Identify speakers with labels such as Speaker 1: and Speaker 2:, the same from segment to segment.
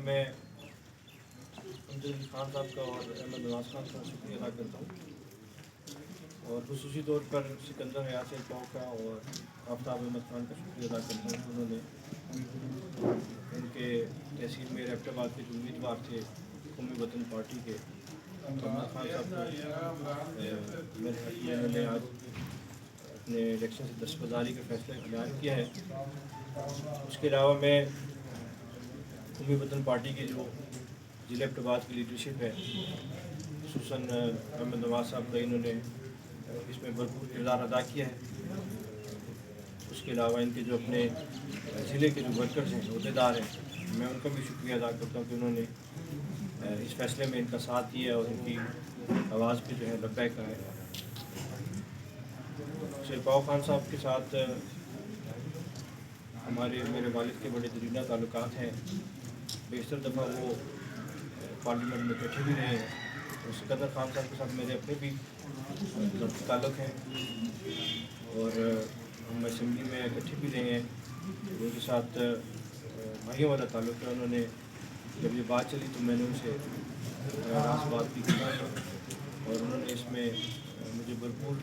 Speaker 1: میں امجد علی خان صاحب کا اور احمد نواز خان کا شکریہ ادا کرتا ہوں، اور خصوصی طور پر سکندر حیات پاؤ کا اور آفتاب احمد خان کا شکریہ ادا کرتا ہوں کہ انہوں نے ان کے تحصیل میں ریپٹ آباد کے جو امیدوار تھے قومی وطن پارٹی کے محمد خان صاحب کو میرے حق میں انہوں نے آج اپنے الیکشن سے دستبرداری کا فیصلہ اعلان کیا ہے۔ اس کے علاوہ میں قومی وطن پارٹی کے جو ضلع ایبٹ آباد کی لیڈرشپ ہے، خصوصاً احمد نواز صاحب کا، انہوں نے اس میں بھرپور کردار ادا کیا ہے۔ اس کے علاوہ ان کے جو اپنے ضلع کے جو ورکرز ہیں، عہدیدار ہیں، میں ان کا بھی شکریہ ادا کرتا ہوں کہ انہوں نے اس فیصلے میں ان کا ساتھ دیا اور ان کی آواز پہ جو ہے لبیک کہا ہے۔ شیرپاؤ خان صاحب کے ساتھ میرے والد کے بڑے دیرینہ تعلقات ہیں، بیشتر دفعہ وہ پارلیمنٹ میں اکٹھے بھی رہے ہیں، اور سکندر خان صاحب کے ساتھ میرے اپنے بھی تعلق ہیں، اور ہم اسمبلی میں اکٹھے بھی رہے ہیں۔ ان کے ساتھ بھائیوں والا تعلق ہے۔ انہوں نے جب یہ بات چلی تو میں نے ان سے راست بات بھی کی، اور انہوں نے اس میں مجھے بھرپور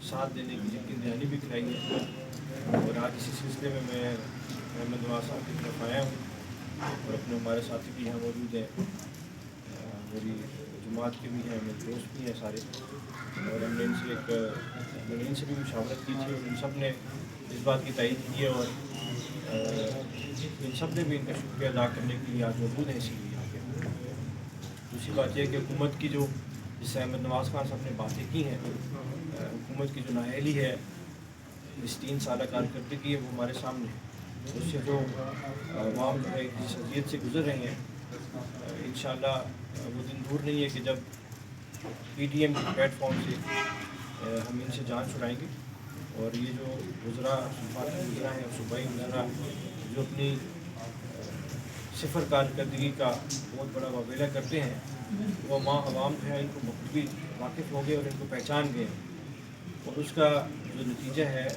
Speaker 1: ساتھ دینے کی یقین دہانی بھی کرائی ہے، اور آج اسی سلسلے میں احمد نواز صاحب کی طرف آیا ہوں، اور ہمارے ساتھی بھی یہاں موجود ہیں، میری جماعت کے بھی ہیں، میرے دوست بھی ہیں سارے، اور ہم نے ان سے بھی مشاورت کی تھی، اور ان سب نے اس بات کی تائید کی ہے، اور ان سب نے بھی ان کا شکریہ ادا کرنے کے لیے آج موجود ہیں اسی لیے آگے۔ دوسری بات یہ ہے کہ حکومت کی جو جس سے احمد نواز خان صاحب نے باتیں کی ہیں، حکومت کی جو نااہلی ہے، اس 3 سالہ کارکردگی ہے، وہ ہمارے سامنے ہے۔ اس سے جو عوام جو ہے جس اذیت سے گزر رہے ہیں، انشاءاللہ وہ دن دور نہیں ہے کہ جب پی ٹی ایم کے پلیٹ فارم سے ہم ان سے جان چھڑائیں گے، اور یہ جو وزراء ہیں اور صوبائی وزراء جو اپنی صفر کارکردگی کا بہت بڑا واویلا کرتے ہیں، وہ عوام جو ہے ان کو بخوبی واقف ہو گئے اور ان کو پہچان گئے، اور اس کا جو نتیجہ ہے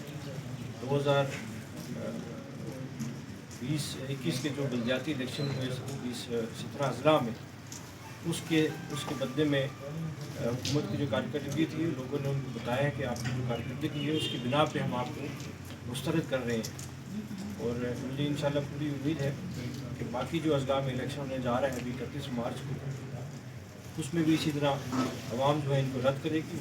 Speaker 1: 2020-21 کے جو بلدیاتی الیکشن ہوئے 17 اضلاع میں، اس کے بدلے میں حکومت کی جو کارکردگی تھی، لوگوں نے ان کو بتایا کہ آپ کی جو کارکردگی ہے اس کی بنا پہ ہم آپ کو مسترد کر رہے ہیں، اور مجھے انشاءاللہ پوری امید ہے کہ باقی جو اضلاع میں الیکشن ہونے جا رہا ہے ابھی 31 مارچ کو، اس میں بھی اسی طرح عوام جو ہے ان کو رد کرے گی۔